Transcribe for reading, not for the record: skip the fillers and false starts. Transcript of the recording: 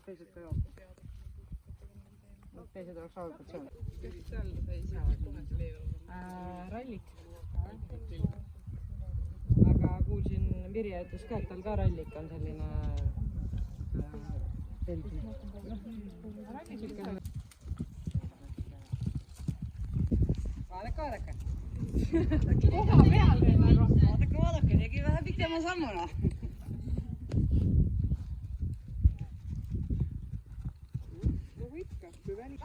teised ka jooksid. Teised oleks algatsioon. Rallik. Aga kuulsin, Mirje ütles ka, et tal ka rallik on selline selgi. Vaadake. Koha peal veel nagu. Vaadake, tegi vähe pikema sammuna. Nagu ikka, kui väli.